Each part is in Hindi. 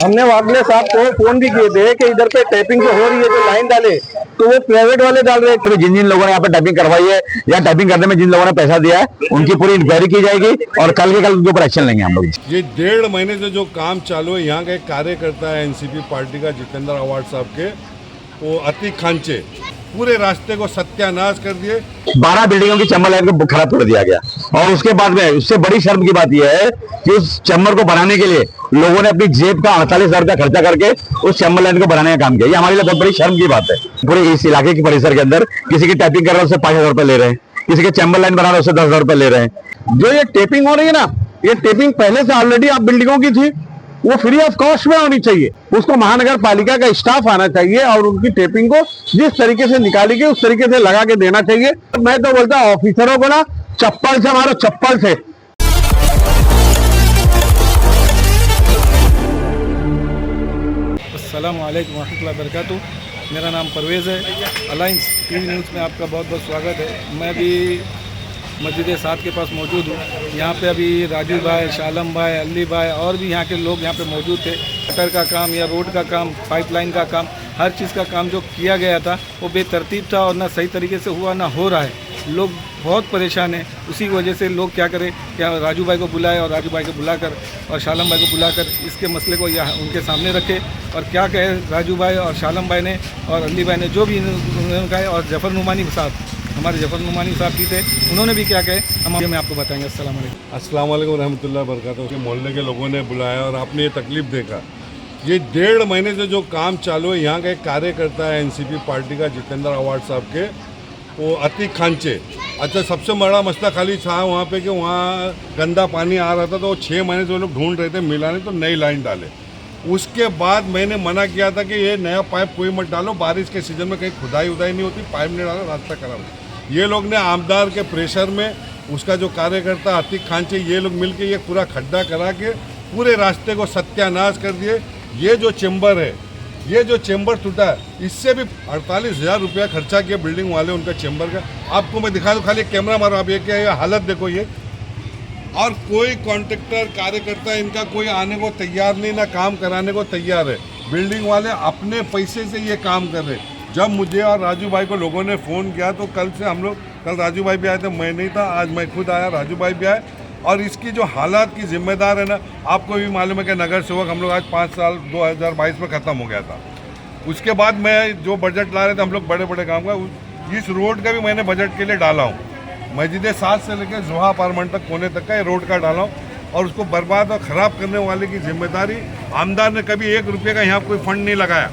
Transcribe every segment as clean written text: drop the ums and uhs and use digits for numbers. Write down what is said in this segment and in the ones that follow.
हमने वाकले साहब को फोन भी किए थे कि इधर पे टैपिंग जो हो रही है, जो लाइन डाले तो वो प्राइवेट वाले डाल रहे हैं। तो जिन जिन लोगों ने यहाँ पे टैपिंग करवाई है या टैपिंग करने में जिन लोगों ने पैसा दिया है उनकी पूरी इंक्वायरी की जाएगी और कल के कल उनके ऊपर एक्शन लेंगे हम लोग। ये 1.5 महीने से जो काम चालू है, यहाँ का एक कार्यकर्ता है एनसीपी पार्टी का जितेंद्र आवाड साहब के, वो अतीक खांचे पूरे रास्ते को सत्यानाश कर दिए। 12 बिल्डिंगों की चैम्बर लाइन को खराब कर दिया गया और उसके बाद में उससे बड़ी शर्म की बात यह है कि उस चैम्बर को बनाने के लिए लोगों ने अपनी जेब का 48,000 रुपया खर्चा करके उस चैम्बर लाइन को बनाने का काम किया। ये हमारे लिए बहुत बड़ी शर्म की बात है। पूरे इस इलाके के परिसर के अंदर किसी की टैपिंग कर रहे हैं उससे 5,000 रुपये ले रहे हैं, किसी के चैम्बर लाइन बना रहे हैं उससे 10,000 रुपये ले रहे हैं। जो ये टेपिंग हो रही है ना, ये टेपिंग पहले से ऑलरेडी आप बिल्डिंगों की थी, वो फ्री ऑफ कॉस्ट में होनी चाहिए। उसको महानगर पालिका का स्टाफ आना चाहिए और उनकी टेपिंग को जिस तरीके से निकाली गई उस तरीके से लगा के देना चाहिए। मैं तो बोलता ऑफिसरों को ना चप्पल से मारो, चप्पल से। अस्सलामु अलैकुम वरहमतुल्लाहि वबरकातुहू। मेरा नाम परवेज़ है। अलायंस टीवी न्यूज़ में आपका बहुत बहुत स्वागत है। मैं भी मस्जिद साद के पास मौजूद हूँ। यहाँ पे अभी राजू भाई, शालम भाई, अली भाई और भी यहाँ के लोग यहाँ पे मौजूद थे। गटर का काम या रोड का काम, पाइपलाइन का काम, हर चीज़ का काम जो किया गया था वो बेतरतीब था और ना सही तरीके से हुआ ना हो रहा है। लोग बहुत परेशान हैं। उसी वजह से लोग क्या करें, क्या राजू भाई को बुलाए और राजू भाई को बुलाकर और शालम भाई को बुलाकर इसके मसले को यहाँ उनके सामने रखे और क्या कहे राजू भाई और शालम भाई ने और अली भाई ने जो भी उन्होंने कहा और जफ़र नुमानी साहब, हमारे जफ़र नुमानी साहब भी थे, उन्होंने भी क्या कहे हम मैं आपको बताएंगे। अस्सलाम वालेकुम। अस्सलाम वालेकुम रहमतुल्लाह बरकातहू। मोहल्ले के लोगों ने बुलाया और आपने ये तकलीफ देखा। ये 1.5 महीने से जो काम चालू है, यहाँ का एक कार्यकर्ता है एनसीपी पार्टी का जितेंद्र आवाड साहब के, वो अतीक खांचे। अच्छा, सबसे बड़ा मसला खाली था वहाँ पे कि वहाँ गंदा पानी आ रहा था, तो 6 महीने से वो लोग ढूंढ रहे थे, मिला नहीं तो नई लाइन डाले। उसके बाद मैंने मना किया था कि ये नया पाइप कोई मत डालो, बारिश के सीज़न में कहीं खुदाई उदाई नहीं होती, पाइप नहीं डालो, रास्ता खराब। ये लोग ने आमदार के प्रेशर में उसका जो कार्यकर्ता अतीक खांचे, ये लोग मिल के ये पूरा खड्डा करा के पूरे रास्ते को सत्यानाश कर दिए। ये जो चैम्बर है, ये जो चैम्बर टूटा है, इससे भी 48,000 रुपया खर्चा किया बिल्डिंग वाले उनका चैम्बर का। आपको मैं दिखा दूँ, खाली कैमरा मारो आप, ये क्या है, हालत देखो ये। और कोई कॉन्ट्रैक्टर कार्यकर्ता इनका कोई आने को तैयार नहीं, ना काम कराने को तैयार है। बिल्डिंग वाले अपने पैसे से ये काम कर रहे। जब मुझे और राजू भाई को लोगों ने फ़ोन किया तो कल से हम लोग, कल राजू भाई भी आए थे, मैं नहीं था, आज मैं खुद आया, राजू भाई भी आए। और इसकी जो हालात की जिम्मेदार है ना, आपको भी मालूम है कि नगर सेवक हम लोग आज 5 साल 2022 में ख़त्म हो गया था। उसके बाद मैं जो बजट ला रहे थे हम लोग बड़े बड़े काम का, इस रोड का भी मैंने बजट के लिए डाला हूँ। मस्जिद साद से लेकर जोहा अपार्टमेंट तक, कोने तक का ये रोड का डाला हूँ। और उसको बर्बाद और ख़राब करने वाले की जिम्मेदारी, आमदार ने कभी 1 रुपये का यहाँ कोई फंड नहीं लगाया।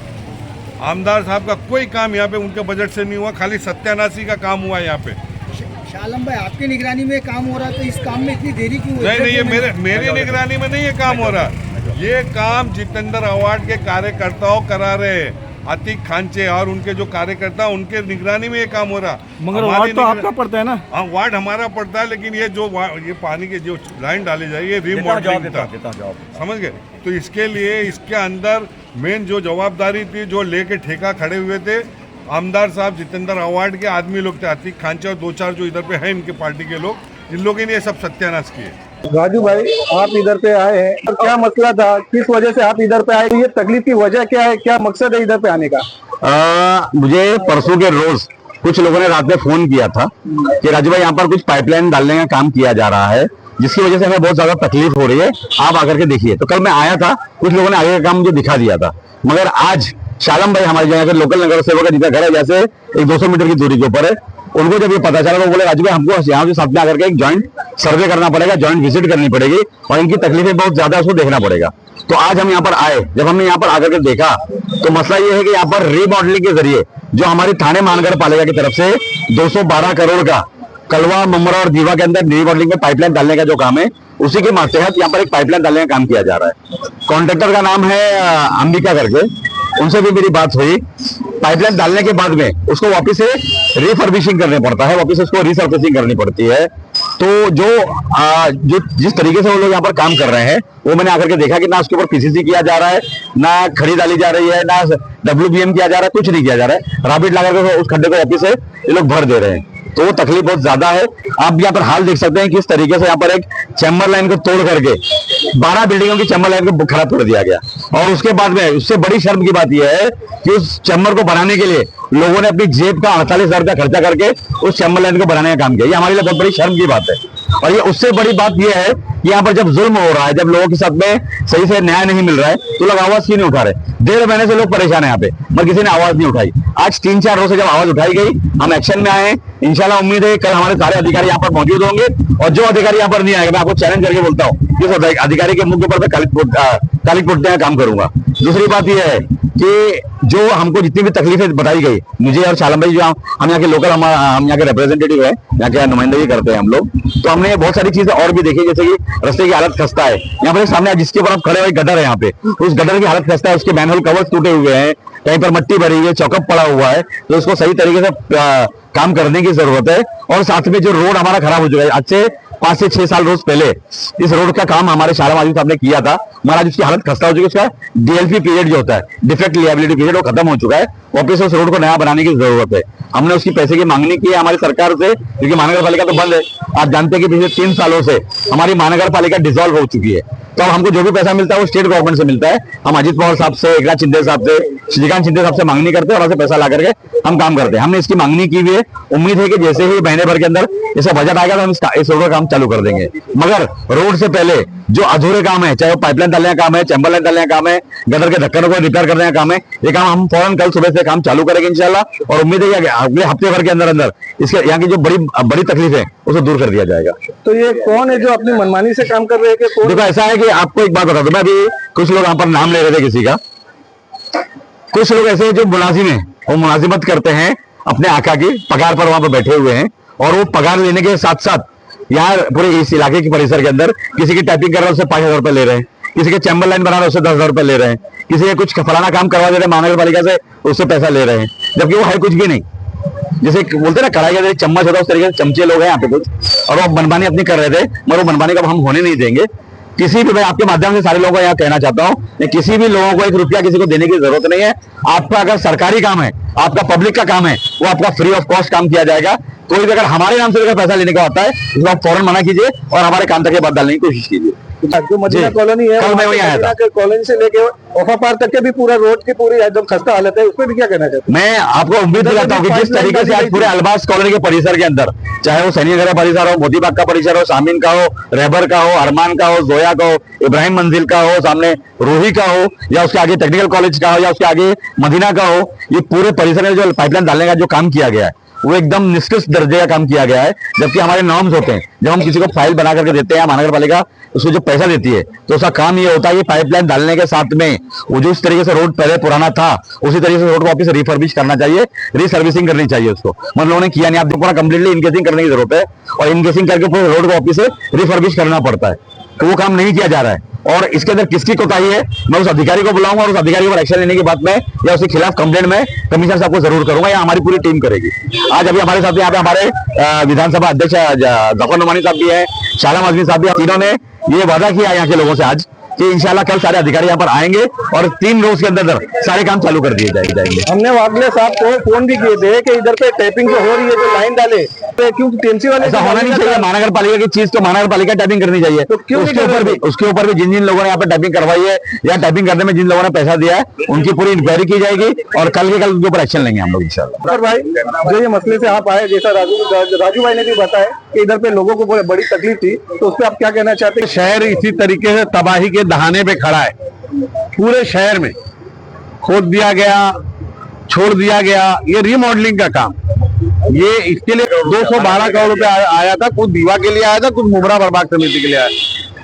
आमदार साहब का कोई काम यहाँ पे उनके बजट से नहीं हुआ, खाली सत्यानाशी का काम हुआ यहाँ पे। शालम भाई, आपकी निगरानी में काम हो रहा है तो इस काम में इतनी देरी क्यों? नहीं, ये मेरी निगरानी में नहीं ये काम हो रहा। ये काम जितेंद्र आवाड के कार्यकर्ताओं करा रहे हैं, अतीक खांचे और उनके जो कार्यकर्ता, उनके निगरानी में ये काम हो रहा। मगर वार्ड तो आपका पड़ता है ना? हाँ, वार्ड हमारा पड़ता है, लेकिन ये जो ये पानी की जो लाइन डाली जाए, ये रीमॉडलिंग था, समझ गए। तो इसके लिए इसके अंदर मेन जो जवाबदारी थी, जो लेके ठेका खड़े हुए थे, आमदार साहब जितेंद्र आवाड के आदमी लोग थे, अतीक खांचे और 2-4 जो इधर पे हैं इनके पार्टी के लोग, इन लोगों ने ये सब सत्यानाश किए। राजू भाई, आप इधर पे आए हैं और क्या मसला था, किस वजह से आप इधर पे आए, ये तकलीफ की वजह क्या है, क्या मकसद है इधर पे आने का? मुझे परसों के रोज कुछ लोगों ने रात में फोन किया था कि राजू भाई यहाँ पर कुछ पाइपलाइन डालने का काम किया जा रहा है, जिसकी वजह से हमें बहुत ज्यादा तकलीफ हो रही है, आप आकर के देखिए। तो कल मैं आया था, कुछ लोगों ने आगे का काम मुझे दिखा दिया था। मगर आज शालम भाई, हमारे जगह के लोकल नगर सेवक है, जिनका घर है जैसे एक 200 मीटर की दूरी के ऊपर है, उनको जब ये पता चला तो बोले राजू भाई हमको यहाँ से साथ में आकर के एक जॉइंट सर्वे करना पड़ेगा, जॉइंट विजिट करनी पड़ेगी और इनकी तकलीफें बहुत ज्यादा उसको देखना पड़ेगा। तो आज हम यहाँ पर आए, जब हमने यहाँ पर आकर के देखा तो मसला ये है कि यहाँ पर रीमॉडलिंग के जरिए जो हमारी थाने महानगर पालिका की तरफ से 212 करोड़ का कलवा, ममरा और दीवा के अंदर रीमॉडलिंग में पाइपलाइन डालने का जो काम है, उसी के मातहत यहाँ पर एक पाइपलाइन डालने का काम किया जा रहा है। कॉन्ट्रैक्टर का नाम है अंबिका करके, उनसे भी मेरी बात हुई। पाइपलाइन डालने के बाद में उसको वापस से रिफर्बिशिंग करना पड़ता है, वापस उसको रिसर्फेसिंग करनी पड़ती है। तो जो जिस तरीके से वो लोग यहाँ पर काम कर रहे हैं, वो मैंने आकर के देखा कि ना उसके ऊपर पीसीसी किया जा रहा है, ना खड़ी डाली जा रही है, ना WBM किया जा रहा है, कुछ नहीं किया जा रहा है। राबिट लगा कर उस खड्डे को वापस से ये लोग भर दे रहे हैं। तो वो तकलीफ बहुत ज्यादा है। आप यहाँ पर हाल देख सकते हैं किस तरीके से यहाँ पर एक चैम्बर लाइन को तोड़ करके 12 बिल्डिंगों की चैम्बर लाइन को खराब कर दिया गया। और उसके बाद में उससे बड़ी शर्म की बात यह है कि उस चैम्बर को बनाने के लिए लोगों ने अपनी जेब का 48,000 रुपया खर्चा करके उस चैम्बर लाइन को बनाने का काम किया। ये हमारे लिए बहुत बड़ी शर्म की बात है। और ये उससे बड़ी बात यह है कि यहाँ पर जब जुल्म हो रहा है, जब लोगों के साथ में सही से न्याय नहीं मिल रहा है, तो लोग आवाज क्यों नहीं उठा रहे? 1.5 महीने से लोग परेशान है यहाँ पे, मगर किसी ने आवाज नहीं उठाई। आज 3-4 रोज से जब आवाज उठाई गई, हम एक्शन में आए हैं। इंशाल्लाह उम्मीद है कल हमारे सारे अधिकारी यहाँ पर मौजूद होंगे, और जो अधिकारी यहाँ पर नहीं आएगा मैं आपको चैलेंज करके बोलता हूँ इस अधिकारी के मुंह के ऊपर कालिक पुटने का काम करूंगा। दूसरी बात यह है कि जो हमको जितनी भी तकलीफें बताई गई, मुझे और शालम भाई जो हम यहाँ के लोकल हम यहाँ के रिप्रेजेंटेटिव है, यहाँ के नुमाइंदगी करते हैं हम लोग, तो हमने बहुत सारी चीजें और भी देखी, जैसे कि रास्ते की हालत खस्ता है। यहाँ पर सामने जिसके ऊपर आप खड़े हुए गटर है, यहाँ पे उस गटर की हालत खस्ता है, उसके मैनहोल कवर्स टूटे हुए हैं, कहीं पर मिट्टी भरी हुई है, चौकअप पड़ा हुआ है, तो उसको सही तरीके से काम करने की जरूरत है। और साथ में जो रोड हमारा खराब हो चुका है, आज से 5 से 6 साल रोज पहले इस रोड का काम हमारे शाला माजिद साहब ने किया था, महाराज उसकी हालत खस्ता हो चुकी है। उसका डीएलपी पीरियड जो होता है, डिफेक्ट लिएबिलिटी पीरियड, वो खत्म हो चुका है। वापस उस रोड को नया बनाने की जरूरत है। हमने उसकी पैसे की मांगनी की है हमारी सरकार से, क्योंकि महानगर पालिका तो बंद है। आप जानते हैं कि पिछले 3 सालों से हमारी महानगर पालिका डिसॉल्व हो चुकी है, तो अब हमको जो भी पैसा मिलता है वो स्टेट गवर्नमेंट से मिलता है। हम अजीत पवार साहब से, एकनाथ शिंदे साहब से, श्रीकांत शिंदे साहब से मांगनी करते हैं और पैसा ला करके हम काम करते हैं। हमने इसकी मांगनी की हुई है। उम्मीद है कि जैसे ही महीने भर के अंदर इसका बजट आएगा तो हम इस रोड का काम चालू कर देंगे। मगर रोड से पहले जो अधूरे काम है, चाहे वो पाइपलाइन डालने का काम है, चैम्बर लाइन डालने का काम है, गटर के ढक्कनों को रिपेयर करने का काम है, ये काम हम फौरन कल सुबह से काम चालू करेंगे इंशाल्लाह। और उम्मीद है कि अगले हफ्ते भर के अंदर अंदर इसके यहाँ की जो बड़ी तकलीफ है उसे दूर कर दिया जाएगा। तो ये कौन है जो अपनी मनमानी से काम कर रहे हैं? कि देखो ऐसा है कि आपको एक बात बता दूं, मैं अभी कुछ लोग यहाँ पर नाम ले रहे थे किसी का, कुछ लोग ऐसे जो मुलाजिम है वो मुलाजिमत करते हैं अपने आका की पगार पर, वहां पर बैठे हुए हैं, और वो पगार लेने के साथ साथ यहाँ पूरे इस इलाके की परिसर के अंदर किसी की टाइपिंग कर रहा है उससे 5,000 रुपए ले रहे हैं, किसी के चैम्बर लाइन बना रहा है उससे 10,000 रुपए ले रहे हैं, किसी के कुछ फलाना काम करवा दे रहे हैं महानगर पालिका से, उससे पैसा ले रहे हैं, जबकि वो है कुछ भी नहीं। जैसे बोलते ना कढ़ाई का चम्मच होता है, उस तरीके से चमचे लोग हैं यहाँ पे कुछ, और वो मनमानी अपनी कर रहे थे, मगर वो मनमानी का हम होने नहीं देंगे। किसी भी, मैं आपके माध्यम से सारे लोगों को यहाँ कहना चाहता हूँ, किसी भी लोगों को 1 रुपया किसी को देने की जरूरत नहीं है। आपका अगर सरकारी काम है, आपका पब्लिक का काम है, वो आपका फ्री ऑफ कॉस्ट काम किया जाएगा। कोई भी अगर हमारे नाम से पैसा लेने का होता है तो आप फौरन मना कीजिए और हमारे काम तक के बाद डालने की कोशिश कीजिए। जो मदीना कॉलोनी है, कल मैं वहीं आया था, कॉलोनी से लेके ओफा पार तक के भी पूरा रोड की पूरी एकदम खस्ता हालत है, उसमें भी क्या कहना चाहते हैं? मैं आपको उम्मीद दिलाता हूँ कि जिस तरीके से आज पूरे अलबास कॉलोनी के परिसर के अंदर, चाहे वो सैनिक नगर परिसर हो, मोतीबाग का परिसर हो, सामीन का हो, रहबर का हो, अरमान का हो, जोया का हो, इब्राहिम मंजिल का हो, सामने रूही का हो, या उसके आगे टेक्निकल कॉलेज का हो, या उसके आगे मदीना का हो, ये पूरे परिसर में जो पाइपलाइन डालने का जो काम किया गया है वो एकदम निष्कृष्ट दर्जे का काम किया गया है। जबकि हमारे नॉर्म्स होते हैं, जब हम किसी को फाइल बना करके देते हैं, महानगर पालिका उसको जो पैसा देती है, तो उसका काम ये होता है कि पाइपलाइन डालने के साथ में वो जो इस तरीके से रोड पहले पुराना था उसी तरीके से रोड को वापस रिफर्बिश करना चाहिए, रीसर्विसिंग करनी चाहिए उसको। मतलब लोगों ने किया नहीं, आप पूरा कंप्लीटली इनकेसिंग करने की जरूरत है, और इनकेसिंग करके पूरे रोड को वापस से रिफर्बिश करना पड़ता है, तो वो काम नहीं किया जा रहा है। और इसके अंदर किसकी कोताही है, मैं उस अधिकारी को बुलाऊंगा और उस अधिकारी पर एक्शन लेने की बात में या उसके खिलाफ कंप्लेंट में कमिश्नर साहब को जरूर करूंगा, या हमारी पूरी टीम करेगी। आज अभी हमारे साथ यहाँ पे हमारे विधानसभा अध्यक्ष जफर नुमानी साहब भी है, शाला आजमी साहब भी, तीनों ने ये वादा किया यहाँ के लोगों से आज कि इंशाल्लाह कल सारे अधिकारी यहाँ पर आएंगे और 3 रोज के अंदर सारे काम चालू कर दिए जाएंगे। हमने वागले साहब को फोन भी किए थे कि इधर पे टैपिंग जो हो रही है, जो लाइन डाले, तो क्योंकि टीएमसी वाले ऐसा होना नहीं चाहिए। महानगर पालिका की चीज तो महानगर पालिका टैपिंग करनी चाहिए, तो क्यों उसके ऊपर भी जिन लोगों ने यहाँ पे टैपिंग करवाई है या टैपिंग करने में जिन लोगों ने पैसा दिया है उनकी पूरी इंक्वायरी की जाएगी और कल के कल उनके ऊपर एक्शन लेंगे हम लोग इंशाल्लाह। भाई जो ये मसले से आप आए, जैसा राजू भाई ने भी बताया कि इधर पे लोगों को बड़ी तकलीफ थी, तो उस पर आप क्या कहना चाहते हैं? शहर इसी तरीके से तबाही के दहाने पे खड़ा है। पूरे शहर में खोद दिया गया, छोड़ दिया गया। ये रीमॉडलिंग का काम, ये इसके लिए 212 करोड़ रुपए आया था, कुछ दीवा के लिए आया था, कुछ मुमरा बर्बाद समिति के लिए आया।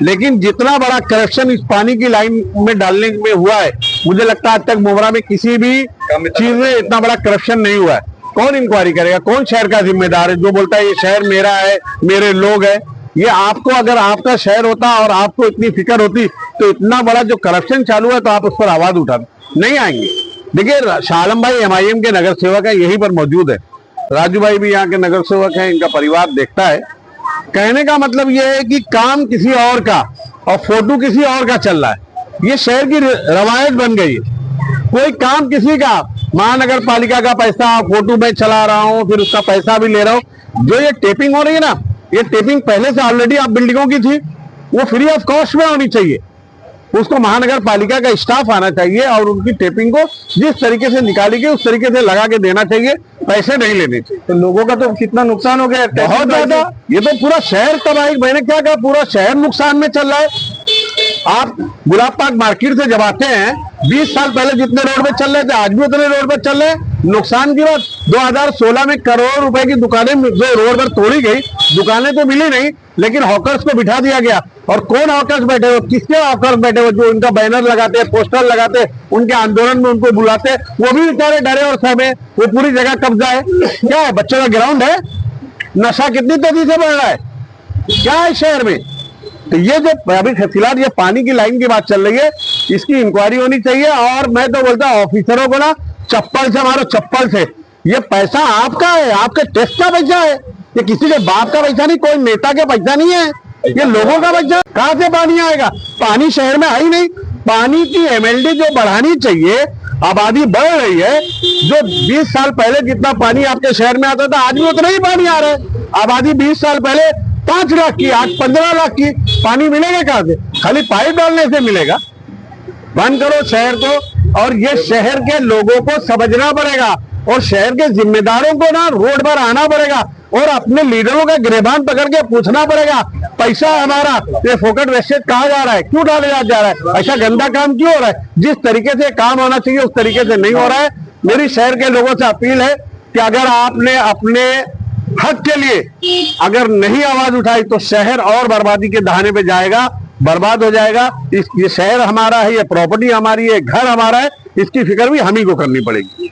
लेकिन जितना बड़ा करप्शन इस पानी की लाइन में डालने में हुआ है, मुझे लगता है आज तक मुमरा में किसी भी चीज में इतना बड़ा करप्शन नहीं हुआ है। कौन इंक्वायरी करेगा? कौन शहर का जिम्मेदार है जो बोलता है ये शहर मेरा है, मेरे लोग है? ये आपको, अगर आपका शहर होता और आपको इतनी फिक्र होती तो इतना बड़ा जो करप्शन चालू है तो आप उस पर आवाज उठाते नहीं आएंगे। देखिए, शालम भाई MIM के नगर सेवक है, यहीं पर मौजूद है। राजू भाई भी यहाँ के नगर सेवक है, इनका परिवार देखता है। कहने का मतलब यह है कि काम किसी और का और फोटो किसी और का चल रहा है। ये शहर की रवायत बन गई है। कोई काम किसी का महानगर पालिका का पैसा फोटो में चला रहा हूँ, फिर उसका पैसा भी ले रहा हूँ। जो ये टेपिंग हो रही है ना, ये टेपिंग पहले से ऑलरेडी आप बिल्डिंगों की थी, वो फ्री ऑफ कॉस्ट में होनी चाहिए। उसको महानगर पालिका का स्टाफ आना चाहिए और उनकी टेपिंग को जिस तरीके से निकाली गई उस तरीके से लगा के देना चाहिए, पैसे नहीं लेने चाहिए। तो लोगों का तो कितना नुकसान हो गया, बहुत ज्यादा। ये तो पूरा शहर तबाही, मैंने क्या कहा, पूरा शहर नुकसान में चल रहा है। आप गुलाब पार्क मार्केट से जब आते हैं, 20 साल पहले जितने रोड पे चल रहे थे आज भी उतने रोड पे चल रहे हैं। नुकसान की बात, 2016 में करोड़ रुपए की दुकानें जो रोड पर तोड़ी गई, दुकानें तो मिली नहीं, लेकिन हॉकर्स को बिठा दिया गया। और कौन हॉकर्स बैठे हो, किसके हॉकर्स बैठे हो, जो उनका बैनर लगाते हैं, पोस्टर लगाते हैं, उनके आंदोलन में उनको बुलाते हैं, वो भी बेचारे डरे और सहमे। वो पूरी जगह कब्जा है। क्या है, बच्चों का ग्राउंड है? नशा कितनी तेजी से बढ़ रहा है, क्या है शहर में? तो ये जो अभी फिलहाल ये पानी की लाइन की बात चल रही है, इसकी इंक्वायरी होनी चाहिए। और मैं तो बोलता हूँ ऑफिसरों को ना चप्पल से मारो, चप्पल से। ये पैसा आपका है, आपके टैक्स का पैसा है, ये किसी के बाप का पैसा नहीं, कोई नेता के पैसा नहीं है, ये लोगों का पैसा। कहां से पानी आएगा? पानी शहर में आई नहीं। पानी की एमएलडी जो बढ़ानी चाहिए, आबादी बढ़ रही है, जो 20 साल पहले जितना पानी आपके शहर में आता था आज भी उतना ही पानी आ रहा है। आबादी 20 साल पहले 5 लाख की, आज 15 लाख की। पानी मिलेगा कहां से? खाली पाइप डालने से मिलेगा? बंद करो शहर को। और ये शहर के लोगों को समझना पड़ेगा और शहर के जिम्मेदारों को ना रोड पर आना पड़ेगा और अपने लीडरों का गिरबान पकड़ के पूछना पड़ेगा, पैसा हमारा ये फोकट वेस्टेज कहाँ जा रहा है, क्यों डाले जा रहा है, ऐसा गंदा काम क्यों हो रहा है? जिस तरीके से काम होना चाहिए उस तरीके से नहीं हो रहा है। मेरी शहर के लोगों से अपील है कि अगर आपने अपने हक के लिए अगर नहीं आवाज उठाई तो शहर और बर्बादी के दहाने पे जाएगा, बर्बाद हो जाएगा। ये शहर हमारा है, ये प्रॉपर्टी हमारी है, घर हमारा है, इसकी फिक्र भी हम ही को करनी पड़ेगी।